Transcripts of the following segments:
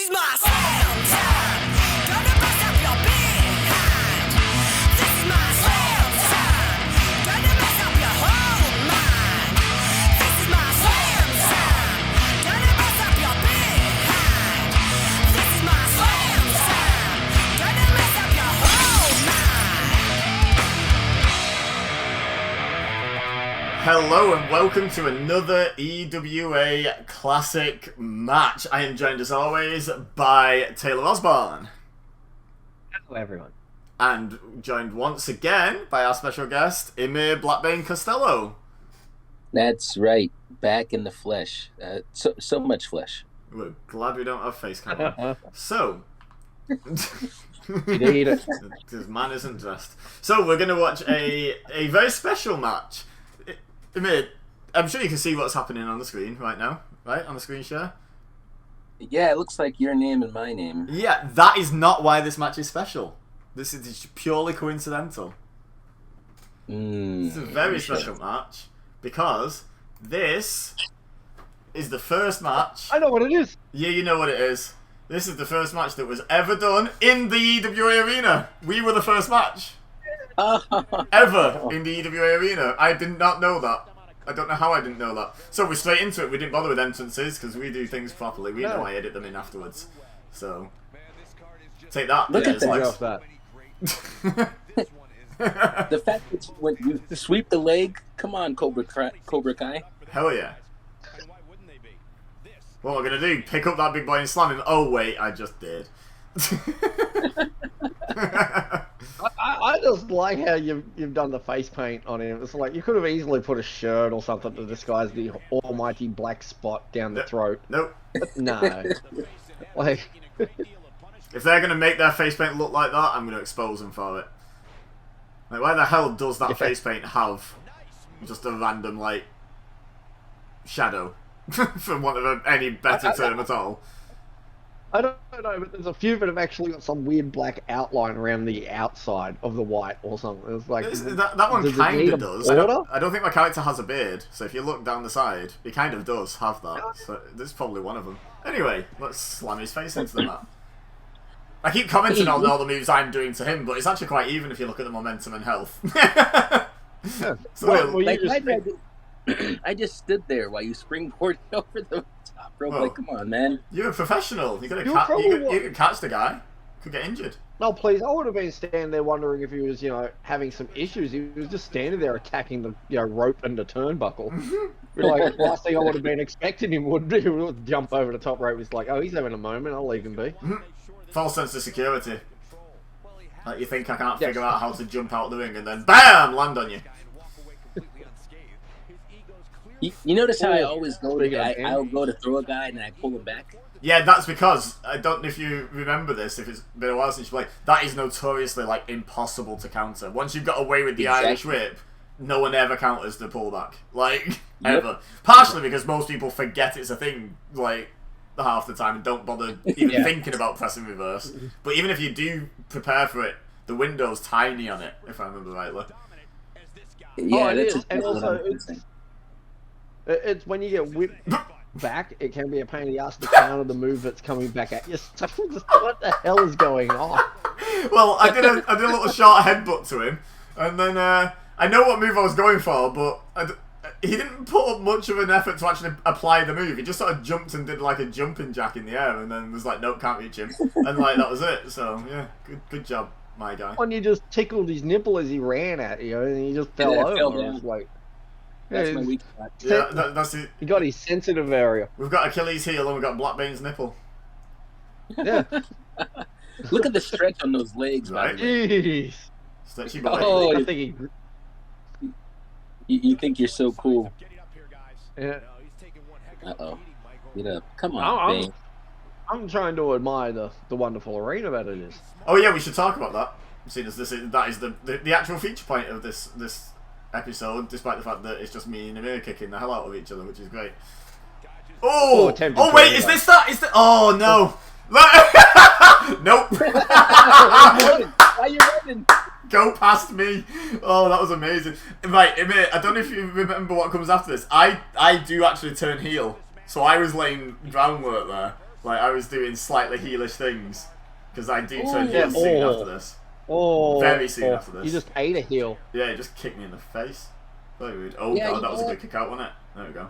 is my slam time. Gonna bust up your behind. This is my slam time. Gonna mess up your whole mind. This is my slam time. Gonna bust up your behind. This is my slam time. Gonna mess up your whole mind. Hello and welcome to another EWA Classic match. I am joined as always by Taylor Osborne. Hello everyone. And joined once again by our special guest, Emir Blackbane Costello. That's right. Back in the flesh. So much flesh. We're glad we don't have face cam on. So, Indeed. this man isn't dressed. So we're going to watch a very special match. Emir, I'm sure you can see what's happening on the screen right now, right? On the screen share? Yeah, it looks like your name and my name. Yeah, that is not why this match is special. This is purely coincidental. It's a very special match because this is the first match. I know what it is. Yeah, you know what it is. This is the first match that was ever done in the EWA arena. We were the first match ever in the EWA arena. I did not know that. I don't know how I didn't know that. So we're straight into it. We didn't bother with entrances because we do things properly. We know I edit them in afterwards. So take that. Look at that. Off that. The fact that when you sweep the leg, come on, Cobra Kai. Hell yeah. What am I going to do? Pick up that big boy and slam him? Oh wait, I just did. I just like how you've done the face paint on him. It's like you could have easily put a shirt or something to disguise the almighty black spot down the throat. Nope. But no. Like, If they're going to make their face paint look like that, I'm going to expose them for it. Like, why the hell does that face paint have just a random, like, shadow? For want of any better term at all. I don't know, but there's a few that have actually got some weird black outline around the outside of the white or something. It's like That one kind of does. I border? don't think my character has a beard, so if you look down the side, he kind of does have that. So this is probably one of them. Anyway, let's slam his face into the mat. I keep commenting on all the moves I'm doing to him, but it's actually quite even if you look at the momentum and health. So I just stood there while you springboarded over the top rope. Like, come on, man. You're a professional. You could catch the guy. Could get injured. No, please. I would have been standing there wondering if he was, having some issues. He was just standing there attacking the, rope and the turnbuckle. Like, last thing I would have been expecting him would be to jump over the top rope. It's like, oh, he's having a moment. I'll leave him be. False sense of security. Like you think I can't figure out how to jump out the ring and then BAM! Land on you. You notice how I always go I'll go to throw a guy and then I pull him back? Yeah, that's because, I don't know if you remember this, if it's been a while since you played, that is notoriously, like, impossible to counter. Once you've got away with the Irish whip, no one ever counters the pullback. Like, ever. Partially because most people forget it's a thing, like, half the time and don't bother even thinking about pressing reverse. But even if you do prepare for it, the window's tiny on it, if I remember rightly. Yeah, it is. And also, it's when you get whipped back, it can be a pain in the ass to counter the move that's coming back at you. So what the hell is going on? Well, I did a little short headbutt to him, and then I know what move I was going for, but he didn't put up much of an effort to actually apply the move. He just sort of jumped and did like a jumping jack in the air, and then was like, nope, can't reach him, and like that was it. So yeah, good job, my guy. When you just tickled his nipple as he ran at you, and he just fell over. It was like. That's my weak spot. Yeah, that's it. He got his sensitive area. We've got Achilles heel and we've got Blackbane's nipple. Yeah. Look at the stretch on those legs, right? Jeez. Stretchy boy. Oh, I think you think you're so cool. Yeah. Uh-oh. Get up. Come on, Bane. I'm trying to admire the wonderful arena that it is. Oh yeah, we should talk about that. Seeing as that is the actual feature point of this episode, despite the fact that it's just me and Amir kicking the hell out of each other, which is great. Oh wait, is this that? Is that? Oh no! Nope. Why are you running? Go past me. Oh, that was amazing. Right, Amir, I don't know if you remember what comes after this. I do actually turn heel, so I was laying groundwork there. Like, I was doing slightly heelish things. Because I do turn yeah. heel soon Oh. after this. Oh, Very soon after this. You just ate a heel. Yeah, he just kicked me in the face. Very rude. Oh, Yeah, God, that was a good kick out, wasn't it? There we go.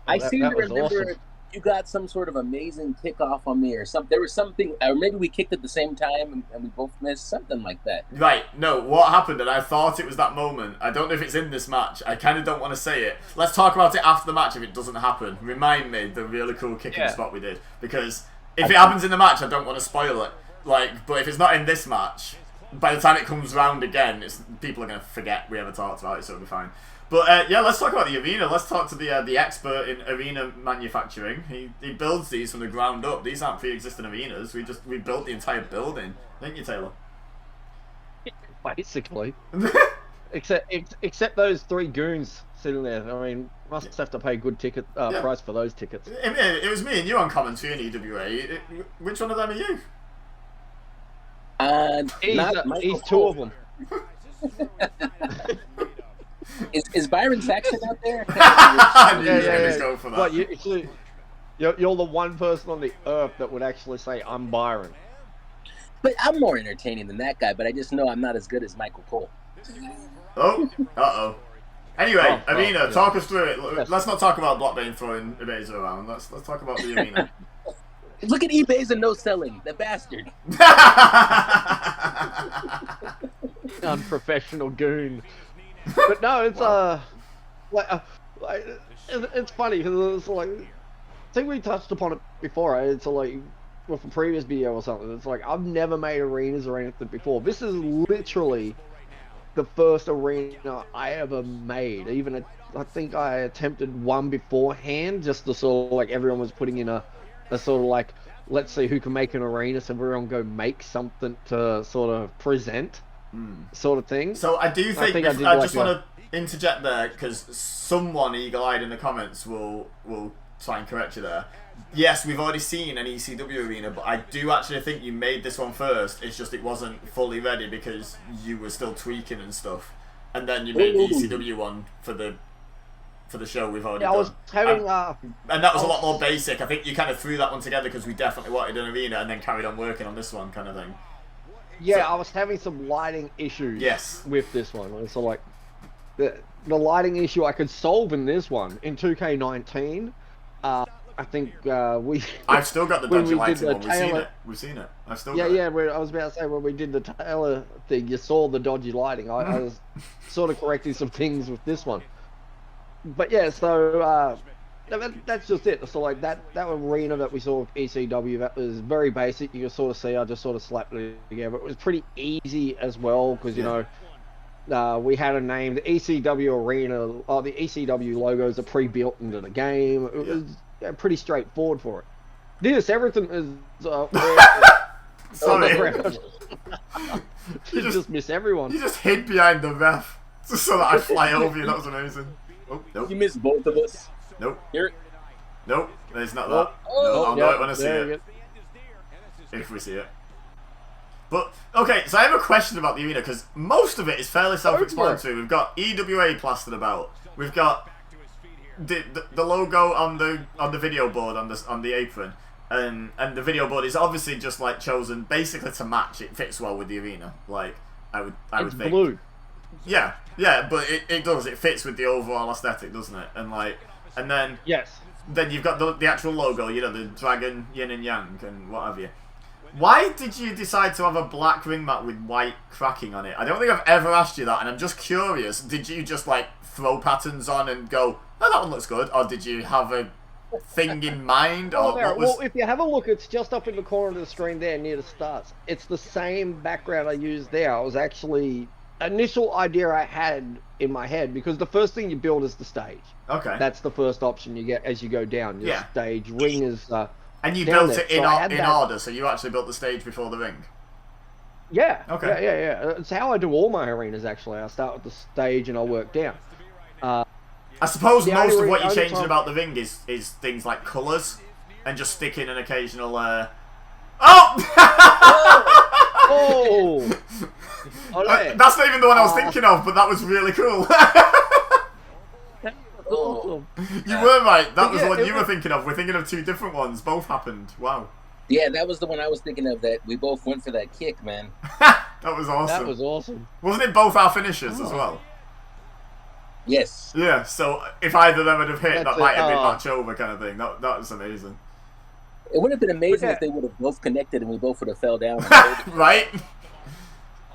I that- seem that to was remember awesome. you got some sort of amazing kickoff on me or something. There was something, or maybe we kicked at the same time and we both missed, something like that. Right, no, what happened, and I thought it was that moment. I don't know if it's in this match. I kind of don't want to say it. Let's talk about it after the match if it doesn't happen. Remind me the really cool kicking spot we did. Because if it happens in the match, I don't want to spoil it. Like, but if it's not in this match, by the time it comes round again, people are going to forget we ever talked about it, so it'll be fine. But yeah, let's talk about the arena. Let's talk to the expert in arena manufacturing. He builds these from the ground up. These aren't pre-existing arenas. We built the entire building, didn't you, Taylor? Basically. Except those 3 goons sitting there. I mean, must have to pay good ticket price for those tickets. It was me and you on commentary in EWA. Which one of them are you? He's 2 of them. Is Byron Saxon out there? I knew you were going to go for that. What, you're the one person on the earth that would actually say, I'm Byron. But I'm more entertaining than that guy, but I just know I'm not as good as Michael Cole. Oh, uh-oh. Anyway, arena, yeah. talk us through it. Yes. Let's not talk about Blackbane throwing Ibeza around. Let's talk about the arena. Look at eBay's and no selling, the bastard. Unprofessional goon. But no, it's it's funny because it's like, I think we touched upon it before. It's like with a previous video or something. It's like I've never made arenas or anything before. This is literally the first arena I ever made. Even I think I attempted one beforehand, just to sort of like everyone was putting in a sort of like, let's see who can make an arena, so everyone go make something to sort of present. Sort of thing. So I do think I just want to interject there because someone eagle-eyed in the comments will try and correct you there. Yes, we've already seen an ECW arena, but I do actually think you made this one first. It's just it wasn't fully ready because you were still tweaking and stuff, and then you made the ECW one for the show we've already done. I was having and that was a lot more basic. I think you kind of threw that one together because we definitely wanted an arena, and then carried on working on this one kind of thing. Yeah, I was having some lighting issues with this one. So like the lighting issue I could solve in this one in 2K19. I think I've still got the dodgy lighting one. We've seen it. I've still got it. I was about to say when we did the Taylor thing, you saw the dodgy lighting. I was sort of correcting some things with this one. But yeah, so that's just it. So like that arena that we saw with ECW, that was very basic. You can sort of see I just sort of slapped it together. It was pretty easy as well because you know we had a name. The ECW arena, the ECW logos are pre-built into the game. It was pretty straightforward for it. Everything is Sorry. You just miss everyone. You just hid behind the ref just so that I fly over you. That was amazing. Oh, nope. You missed both of us. Nope. Here. Nope. It's not that. No, I'll know it when I see it. If we see it. But, okay, so I have a question about the arena, because most of it is fairly self-explanatory. We've got EWA plastered about. We've got the logo on the video board on the apron. And the video board is obviously just like chosen basically to match. It fits well with the arena. Like I would think. It's blue. Yeah, but it does. It fits with the overall aesthetic, doesn't it? And then then you've got the actual logo. You know, the dragon, yin and yang, and what have you. Why did you decide to have a black ring mat with white cracking on it? I don't think I've ever asked you that, and I'm just curious. Did you just like throw patterns on and go, "Oh, that one looks good," or did you have a thing in mind? Or what was... Well, if you have a look, it's just up in the corner of the screen there near the stars. It's the same background I used there. I was actually initial idea I had in my head, because the first thing you build is the stage. Okay. That's the first option you get as you go down. Your stage ring is and you down built there. it in So order, so you actually built the stage before the ring. Yeah. Okay. Yeah. It's how I do all my arenas actually. I start with the stage and I work down. I suppose most of what you're only changing time- about the ring is things like colours and just sticking an occasional Oh! Oh! Olé. That's not even the one I was thinking of, but that was really cool. awesome. You were right. That was Yeah, the one it you were was- thinking of. We're thinking of two different ones. Both happened. Wow. Yeah, that was the one I was thinking of. That we both went for that kick, man. That was awesome. That was awesome. Wasn't it both our finishes as Oh. well? Yes. Yeah, so if either of them had have hit, That's that it. might have been Oh. match over kind of thing. That was amazing. It would have been amazing Yeah. if they would have both connected and we both would have fell down. Right?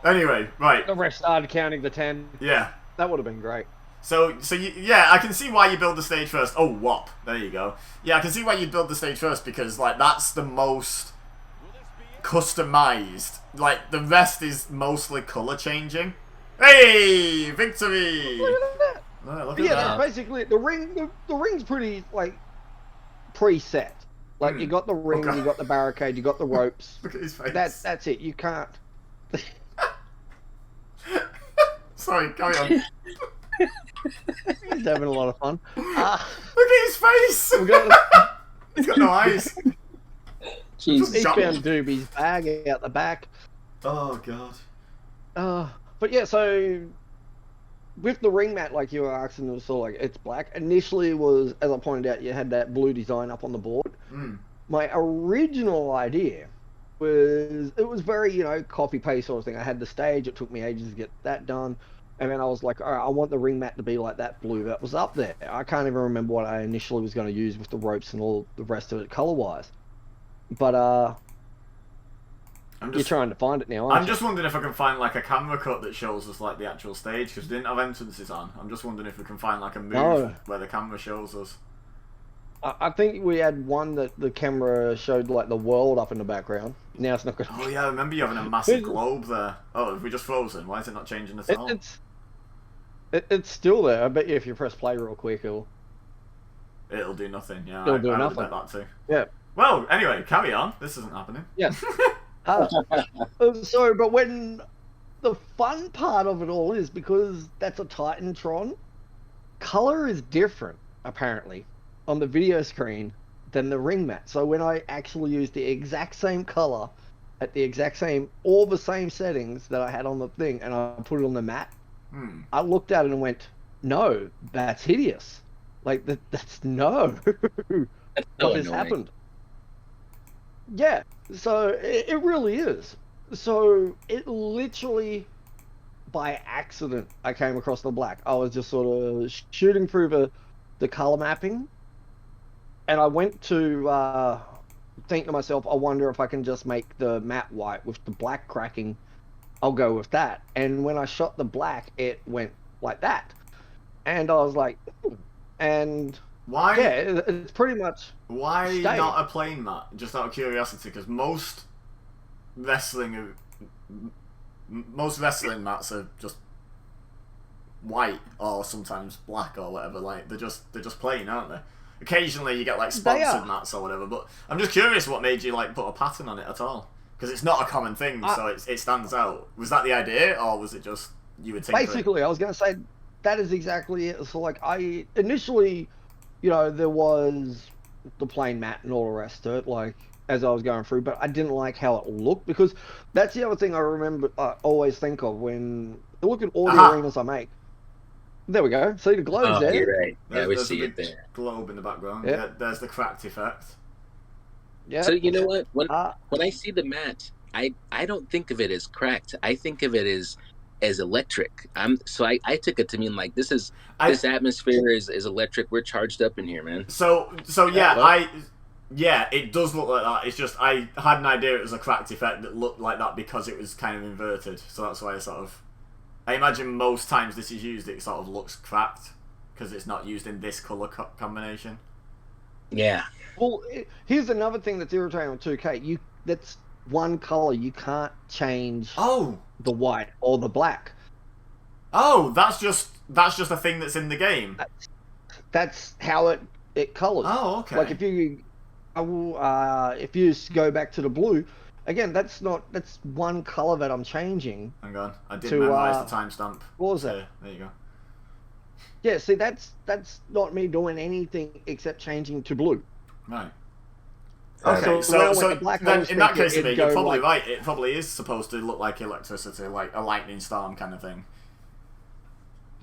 Anyway, right. The ref started counting the 10. Yeah. That would have been great. So yeah, I can see why you build the stage first. Oh, whop. There you go. Yeah, I can see why you build the stage first because, like, that's the most customized. Like, the rest is mostly color changing. Hey! Victory! Look at that. Oh, look But yeah, at that's that. basically it. The ring's pretty like preset. Like you got the ring, Okay. you got the barricade, you got the ropes. Look at his face. That's it. You can't. Sorry, carry on. He's having a lot of fun. Look at his face! We got He's got no eyes. Jesus. he found Doobie's bag out the back. Oh, God. But yeah, so with the ring mat, like you were asking, it was sort of like it's black. Initially, it was, as I pointed out, you had that blue design up on the board. Mm. My original idea was it was very, copy paste sort of thing. I had the stage, it took me ages to get that done. And then I was like, all right, I want the ring mat to be like that blue that was up there. I can't even remember what I initially was going to use with the ropes and all the rest of it color-wise. But you're trying to find it now, aren't I'm you? just wondering if I can find like a camera cut that shows us like the actual stage because we didn't have entrances on. I'm just wondering if we can find like a move No. where the camera shows us. I think we had one that the camera showed like the world up in the background. Now it's not going Oh yeah, I remember you having a massive globe there. Oh, have we just frozen? Why is it not changing at all? It's still there. I bet you if you press play real quick, it'll do nothing. Yeah, It'll do I would nothing. bet that too. Yeah. Well, anyway, carry on. This isn't happening. Yeah. So, but when the fun part of it all is because that's a Titantron, color is different apparently on the video screen than the ring mat. So when I actually use the exact same color at the exact same, all the same settings that I had on the thing, and I put it on the mat, I looked at it and went, "No, that's hideous. Like that's no." so What has annoying. happened? Yeah, so it really is. So it literally, by accident, I came across the black. I was just sort of shooting through the color mapping, and I went to think to myself, I wonder if I can just make the matte white with the black cracking. I'll go with that. And when I shot the black, it went like that. And I was like, and Why? yeah, it's pretty much... Why Stage. not a plain mat? Just out of curiosity, because most wrestling mats are just white or sometimes black or whatever. Like they're just plain, aren't they? Occasionally you get like They are. sponsored mats or whatever. But I'm just curious what made you like put a pattern on it at all, because it's not a common thing, so it stands out. Was that the idea, or was it just you were tinkering? Basically, I was going to say that is exactly it. So, like, I initially, there was the plain mat and all the rest of it, like, as I was going through, but I didn't like how it looked because that's the other thing I remember, I always think of when I look at all the Aha. arenas I make. There we go. See the globes Oh, there? you're right. Yeah, we There's see a it big there. globe in the background. Yeah. Yeah, there's the cracked effect. Yeah. So you know what? When Uh, I see the mat, I don't think of it as cracked. I think of it as electric. I took it to mean like this atmosphere is electric. We're charged up in here, man. So yeah, it does look like that. It's just I had an idea it was a cracked effect that looked like that because it was kind of inverted. So that's why I imagine most times this is used, it sort of looks cracked because it's not used in this color combination. Yeah. Well, here's another thing that's irritating with 2K. That's one color. You can't change Oh, the white or the black. that's just a thing that's in the game. That's how it colors. Oh, okay. Like if you go back to the blue, again, that's one color that I'm changing. Hang on, I did to, memorize the timestamp. What was that? So, there you go. Yeah, see, that's not me doing anything except changing to blue. Right. So Okay, when I went so to black, I then was in that thinking case, it'd you're go probably like- right. It probably is supposed to look like electricity, like a lightning storm kind of thing.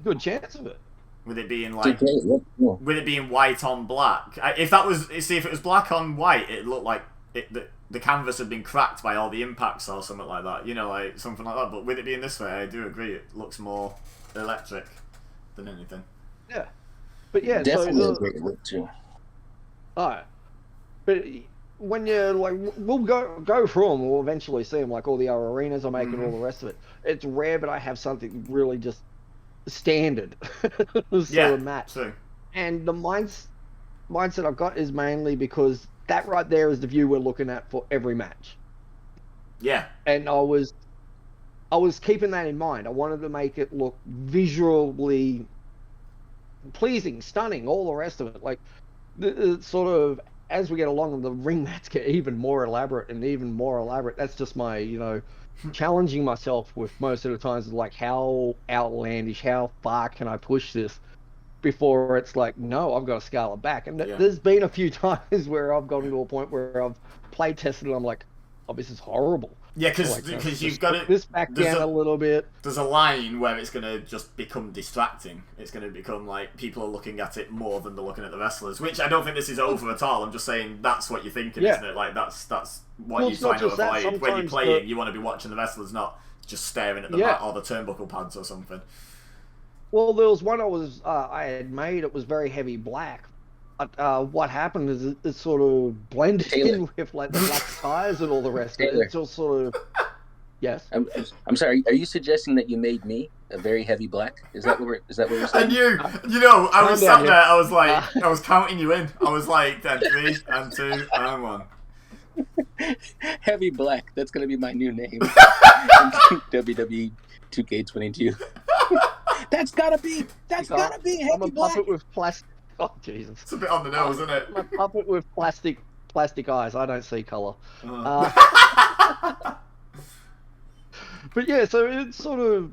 Good chance of it. with it being like Yeah. with it being white on black. If it was black on white, it looked like the canvas had been cracked by all the impacts or something like that. You know, like something like that. But with it being this way, I do agree. It looks more electric than anything. Yeah, but yeah, Definitely so a great look too. alright, but when you're like, we'll go through them, we'll eventually see them, like all the other arenas I make and all the rest of it. It's rare, but I have something really just standard sort of match. True. And the mindset I've got is mainly because that right there is the view we're looking at for every match. Yeah. And I was keeping that in mind. I wanted to make it look visually pleasing, stunning, all the rest of it. Like, sort of, as we get along, the ring mats get even more elaborate and even more elaborate. That's just my, challenging myself with most of the times, like, how outlandish, how far can I push this before it's like, no, I've got to scale it back. And there's been a few times where I've gotten to a point where I've play tested and I'm like, oh, this is horrible. Yeah, because you've got to this back down a little bit. There's a line where it's going to just become distracting. It's going to become like people are looking at it more than they're looking at the wrestlers, which I don't think this is over at all. I'm just saying that's what you're thinking, isn't it? Like that's what you're trying to avoid when you're playing. You want to be watching the wrestlers, not just staring at the mat or the turnbuckle pads or something. Well, there was one I had made. It was very heavy black. What happened is it sort of blended in with like the black tires and all the rest of it. It's all sort of yes. I'm sorry. Are you suggesting that you made me a very heavy black? Is that what we're saying? And I was sat there. I was like, I was counting you in. I was like, 3 and 2 and 1. Heavy black. That's gonna be my new name. WWE 2K22. That's gotta be heavy I'm a black. puppet with plastic. Oh Jesus! It's a bit on the nose, isn't it? I'm a puppet with plastic eyes. I don't see color. But yeah, so it's sort of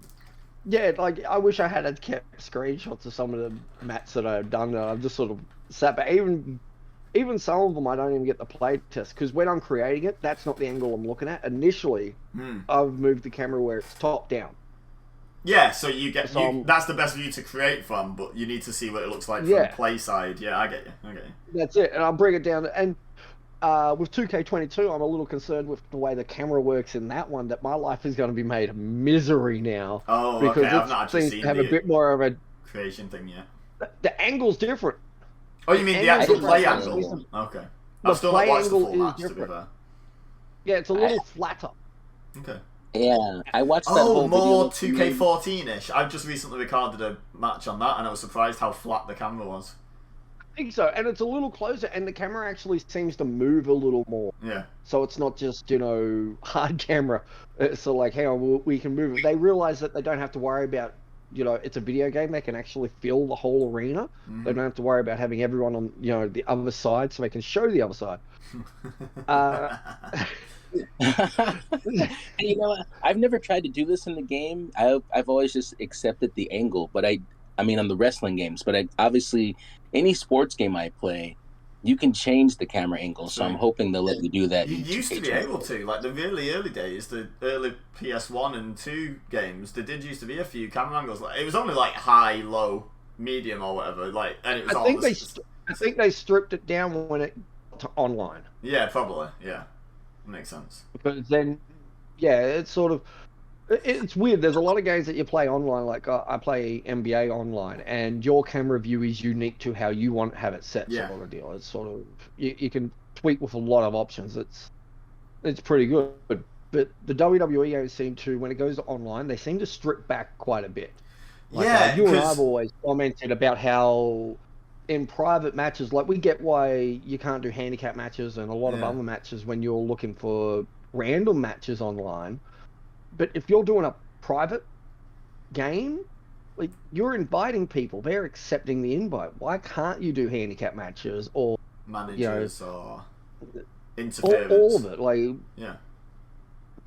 like I wish I had kept screenshots of some of the mats that I've done. And I've just sort of sat back. Even some of them I don't even get the play test because when I'm creating it, that's not the angle I'm looking at. Initially, I've moved the camera where it's top down. Yeah, so that's the best view to create from, but you need to see what it looks like from play side. Yeah, I get you. That's it, and I'll bring it down. And with 2K22, I'm a little concerned with the way the camera works in that one, that my life is going to be made a misery now. Oh, because okay, I've not actually seems seen to have a bit more of a creation thing yet. The angle's different. Oh, you mean the actual play angle? Okay. I've still not watched the full match, to be fair. Yeah, it's a little flatter. Okay. Yeah, I watched that whole video. More 2K14-ish. I've just recently recorded a match on that, and I was surprised how flat the camera was. I think so, and it's a little closer, and the camera actually seems to move a little more. Yeah. So it's not just, hard camera. So like, hang on, we can move it. They realize that they don't have to worry about, it's a video game. They can actually fill the whole arena. Mm-hmm. They don't have to worry about having everyone on, the other side, so they can show the other side. You know what? I've never tried to do this in the game. I've always just accepted the angle, but I mean on the wrestling games, but obviously any sports game I play, you can change the camera angle, so I'm hoping they'll let you do that. You used to be able to, like the really early days, the early PS1 and 2 games, there did used to be a few camera angles. Like, it was only like high, low, medium or whatever, like, and it was I think they stripped it down when it got to online. Yeah, probably, yeah. Makes sense. Because then, it's sort of, it's weird. There's a lot of games that you play online. Like I play NBA online, and your camera view is unique to how you want to have it set. Sort of deal. It's sort of you can tweak with a lot of options. It's pretty good. But the WWE games seem to, when it goes to online, they seem to strip back quite a bit. Like, you and I have always commented about how in private matches, like we get why you can't do handicap matches and a lot of other matches when you're looking for random matches online. But if you're doing a private game, like you're inviting people, they're accepting the invite. Why can't you do handicap matches or managers or interference? All of it, like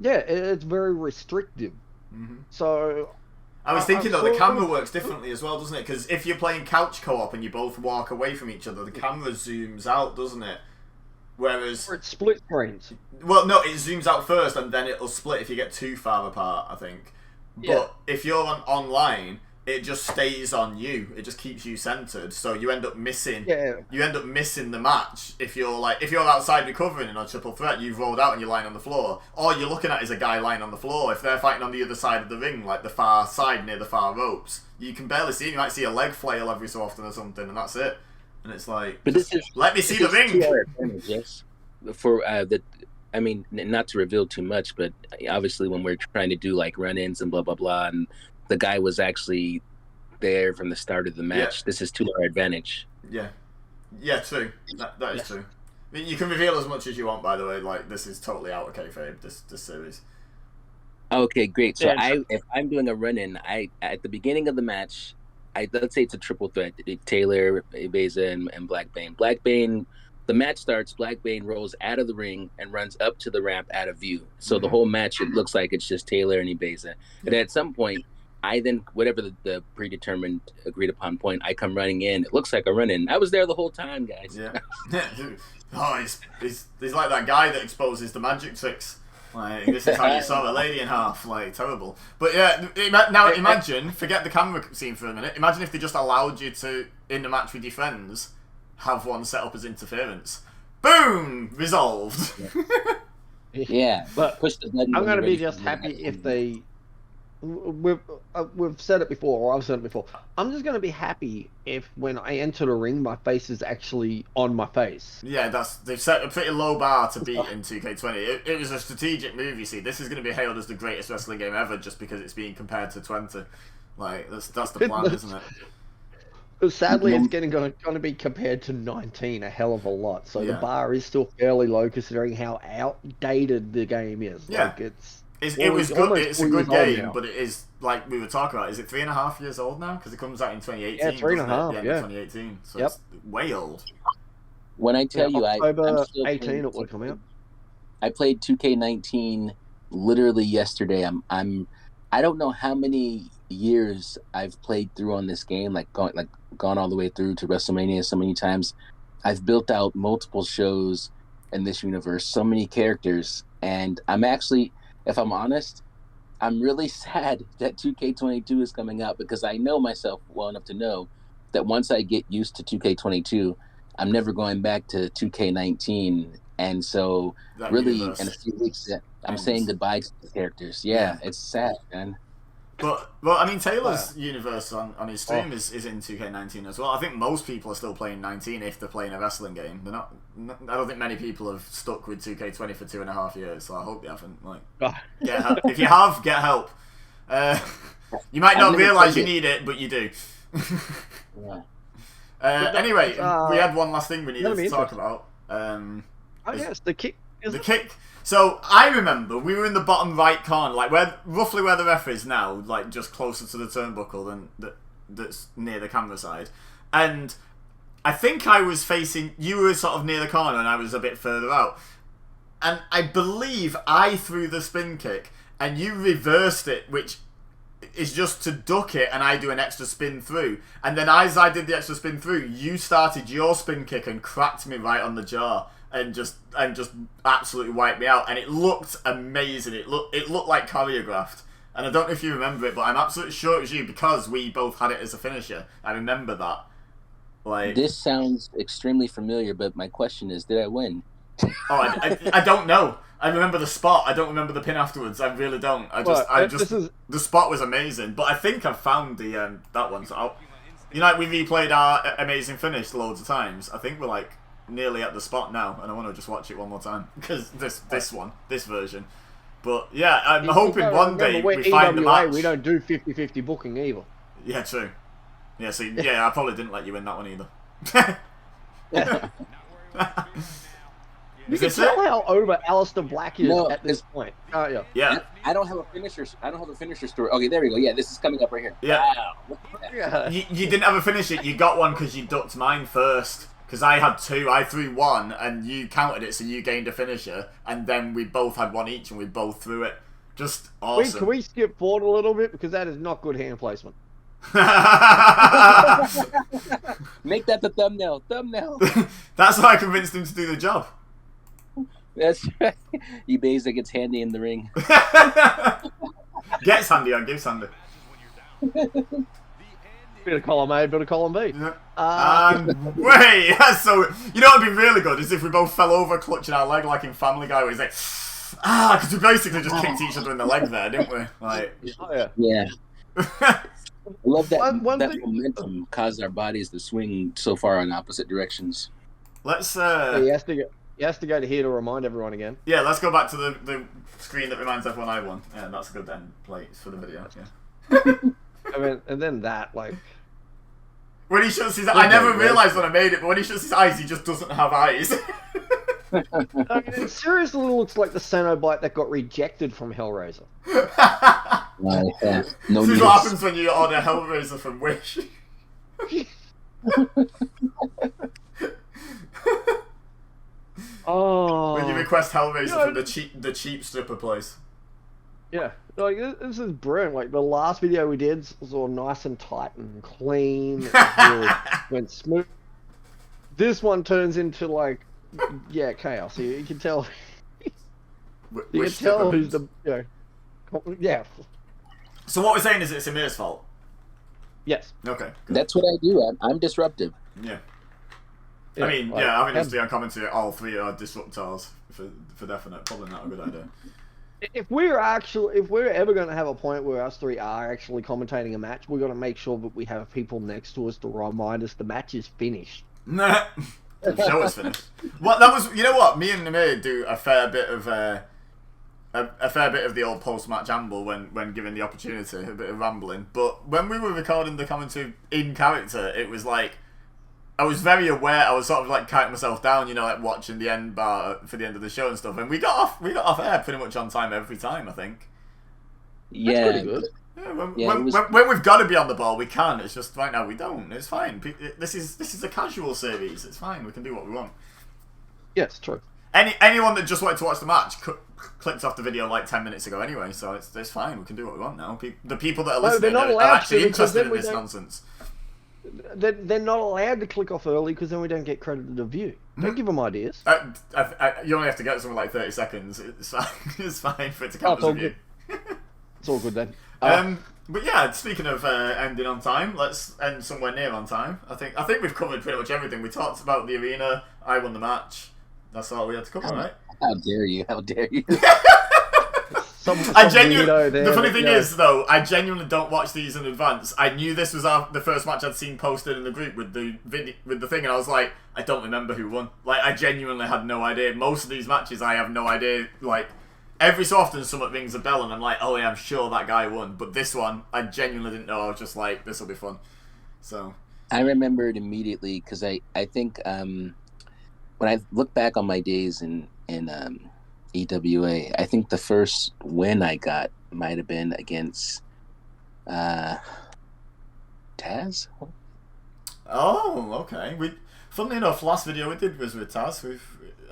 it's very restrictive. Mm-hmm. So I was thinking though, the camera works differently as well, doesn't it? Because if you're playing couch co-op and you both walk away from each other, the camera zooms out, doesn't it? Whereas... Or it split screens. Well, no, it zooms out first and then it'll split if you get too far apart, I think. But if you're online, it just stays on you. It just keeps you centered. So you end up missing. Yeah. You end up missing the match if you're outside recovering in a triple threat. You've rolled out and you're lying on the floor. All you're looking at is a guy lying on the floor. If they're fighting on the other side of the ring, like the far side near the far ropes, you can barely see him. You might see a leg flail every so often or something, and that's it. And it's like, But this is let me see the ring. 2 hour advantage, yes. For I mean, not to reveal too much, but obviously when we're trying to do like run-ins and blah blah blah, and the guy was actually there from the start of the match. Yeah. This is 2 hour advantage. Yeah, true. That is true. I mean, you can reveal as much as you want, by the way. Like, this is totally out of kayfabe. This series. Okay, great. So Yeah. if I'm doing a run-in, at the beginning of the match, let's say it's a triple threat: Taylor, Beza, and Black Bane. Black Bane. The match starts. Black Bane rolls out of the ring and runs up to the ramp out of view. So the whole match, it looks like it's just Taylor and Ibeza. And at some point, I then, whatever the predetermined, agreed upon point, I come running in. It looks like a run-in. I was there the whole time, guys. Yeah. Oh, he's like that guy that exposes the magic tricks. Like, this is how you saw a lady in half. Like, terrible. But yeah, now imagine, forget the camera scene for a minute. Imagine if they just allowed you to, in the match with your friends, have one set up as interference. Boom! Resolved. Yeah, But push the button. I'm when going to you're be ready just for the happy match. if they. We've said it before, or I've said it before. I'm just going to be happy if when I enter the ring, my face is actually on my face. Yeah, they've set a pretty low bar to beat in 2K20. It was a strategic move, you see. This is going to be hailed as the greatest wrestling game ever just because it's being compared to 20. Like, that's the plan, isn't it? Because sadly, it's going to be compared to 19 a hell of a lot. So the Yeah. bar is still fairly low considering how outdated the game is. Yeah. Like, It was good. almost It's a 4 good years old game, now. but it is, like we were talking about, is it 3.5 years old now? Because it comes out in 2018. Yeah, 3.5, doesn't it? The end yeah. of 2018. So Yep. it's way old. When I tell you, I'm October still 18 playing it will come out. I played 2K19 literally yesterday. I don't know how many years I've played through on this game, gone all the way through to WrestleMania so many times. I've built out multiple shows in this universe, so many characters, and I'm actually, if I'm honest, I'm really sad that 2K22 is coming out because I know myself well enough to know that once I get used to 2K22, I'm never going back to 2K19. And so, That really, universe in a few weeks, I'm ends. saying goodbye to the characters. Yeah, it's sad, man. But well, I mean, Taylor's universe on his stream is in 2K19 as well. I think most people are still playing 19 if they're playing a wrestling game. They're not. I don't think many people have stuck with 2K20 for 2.5 years. So I hope they haven't. Like, get help. If you have, get help. You might not I've never realize you played need it, but you do. Yeah. Anyway, we had one last thing we needed that'll be to talk about. Oh, yes, the kick. The kick. So I remember we were in the bottom right corner, like roughly where the ref is now, like just closer to the turnbuckle than that's near the camera side. And I think I was facing, you were sort of near the corner and I was a bit further out. And I believe I threw the spin kick and you reversed it, which is just to duck it and I do an extra spin through. And then as I did the extra spin through, you started your spin kick and cracked me right on the jaw. And just absolutely wiped me out, and it looked amazing. It looked like choreographed, and I don't know if you remember it, but I'm absolutely sure it was you because we both had it as a finisher. I remember that. Like, This sounds extremely familiar, but my question is, did I win? I don't know. I remember the spot. I don't remember the pin afterwards. I really don't. The spot was amazing, but I think I've found the that one. So we replayed our amazing finish loads of times. I think we're like nearly at the spot now, and I want to just watch it one more time because this version. But yeah, I'm hoping one day we find the EWA, match. we don't do 50-50 booking either. Yeah, true. Yeah, so I probably didn't let you in that one either. You Is can this tell it? how over Alistair Black is No, at this point, can't you? Yeah, I don't have a finisher story. Okay, there we go. Yeah, this is coming up right here. yeah. Wow. Yeah. You didn't have a finish it. You got one because you ducked mine first. Because I had two, I threw one, and you counted it, so you gained a finisher, and then we both had one each, and we both threw it. Just awesome. Can we skip forward a little bit because that is not good hand placement. Make that the thumbnail. Thumbnail. That's how I convinced him to do the job. That's right. Ibeza gets handy in the ring. Gets handy on gives handy. Bit of column A, bit of column B. Yeah. Uh, Wait, so you know what'd be really good is if we both fell over clutching our leg like in Family Guy, where he's like, because we basically just kicked each other in the leg there, didn't we? Like, oh yeah. Yeah. I love that One that thing- momentum caused our bodies to swing so far in opposite directions. let's He has to go to here to remind everyone again. yeah, let's go back to the screen that reminds everyone I won. Yeah, that's a good end place for the video. Yeah. I mean, and then that, like, When he shuts his eyes, I never realised when I made it, but when he shuts his eyes, he just doesn't have eyes. I mean, it seriously looks like the Cenobite that got rejected from Hellraiser. Yeah. No This is news. what happens when you order Hellraiser from Wish. Oh, When you request Hellraiser You know, from the cheap stripper place. yeah, like this is brilliant. Like the last video we did was all nice and tight and clean. It really went smooth. This one turns into like, yeah, chaos. You can tell. You can Wish tell stripper who's memes. the yeah. So what we're saying is it's Amir's fault. Yes. Okay. Good. That's what I do. I'm disruptive. Yeah. Yeah, I mean, like, yeah, having us do on commentary, all three are disruptors for definite. Probably not a good idea. if we're ever going to have a point where us three are actually commentating a match, we're going to make sure that we have people next to us to remind us the match is finished. Nah. The show is finished. Well, that was. You know what? Me and Amir do a fair bit of a fair bit of the old post-match amble when given the opportunity, a bit of rambling. But when we were recording the commentary in character, it was like I was very aware. I was sort of like counting myself down, you know, like watching the end bar for the end of the show and stuff. And we got off air pretty much on time every time, I think. Yeah. Pretty good. Yeah, it when we've got to be on the ball, we can. It's just right now we don't. It's fine. This is a casual series. It's fine. We can do what we want. Yes, true. Anyone that just wanted to watch the match clicked off the video like 10 minutes ago anyway, so it's fine. We can do what we want now. The people that are No, listening they're not are allowed actually to, because interested then in we this don't- nonsense. They're not allowed to click off early because then we don't get credited a view. Don't give them ideas. You only have to get something like 30 seconds. It's fine. It's fine for it to Oh, count it's as a all view. It's all good then. But yeah, speaking of ending on time, let's end somewhere near on time. I think we've covered pretty much everything. We talked about the arena. I won the match. That's all we had to cover, right? How dare you? How dare you? Some I weirdo genuinely. there The funny that, thing you know, is, though, I genuinely don't watch these in advance. I knew this was the first match I'd seen posted in the group with the thing, and I was like, I don't remember who won. Like, I genuinely had no idea. Most of these matches, I have no idea. Like, every so often, someone rings a bell, and I'm like, oh yeah, I'm sure that guy won. But this one, I genuinely didn't know. I was just like, this will be fun. So. I remember it immediately because I think when I look back on my days in EWA, I think the first win I got might have been against Taz. Oh, okay. Funnily enough, last video we did was with Taz.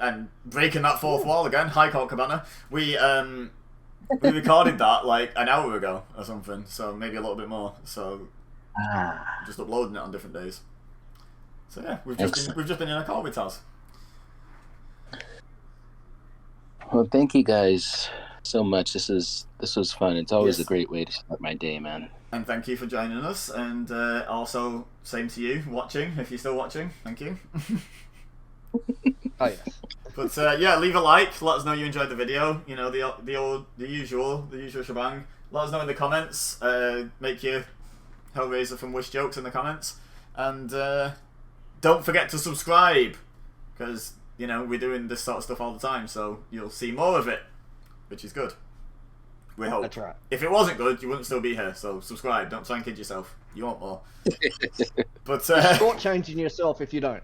And breaking that fourth wall again. Hi, Colt Cabana. We recorded that like an hour ago or something, so maybe a little bit more. So just uploading it on different days. So yeah, we've just been in a call with Taz. Well, thank you guys so much. This was fun. It's always Yes. a great way to start my day, man. And thank you for joining us. And also, same to you watching, if you're still watching. Thank you. Oh yes. But yeah, leave a like. Let us know you enjoyed the video. You know the usual shebang. Let us know in the comments. Make your Hellraiser from Wish jokes in the comments, and don't forget to subscribe because you know we're doing this sort of stuff all the time, so you'll see more of it, which is good. We hope. That's right. If it wasn't good, you wouldn't still be here. So subscribe. Don't try and kid yourself. You want more. But Shortchanging yourself if you don't.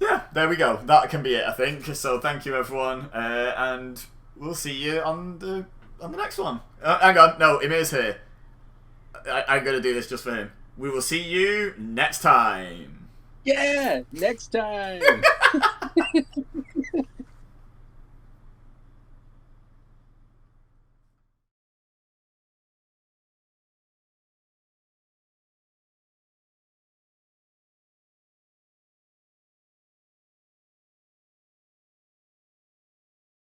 yeah, there we go. That can be it, I think. So thank you, everyone, and we'll see you on the next one. Hang on, no, Emir's here. I'm gonna do this just for him. We will see you next time. Yeah, next time.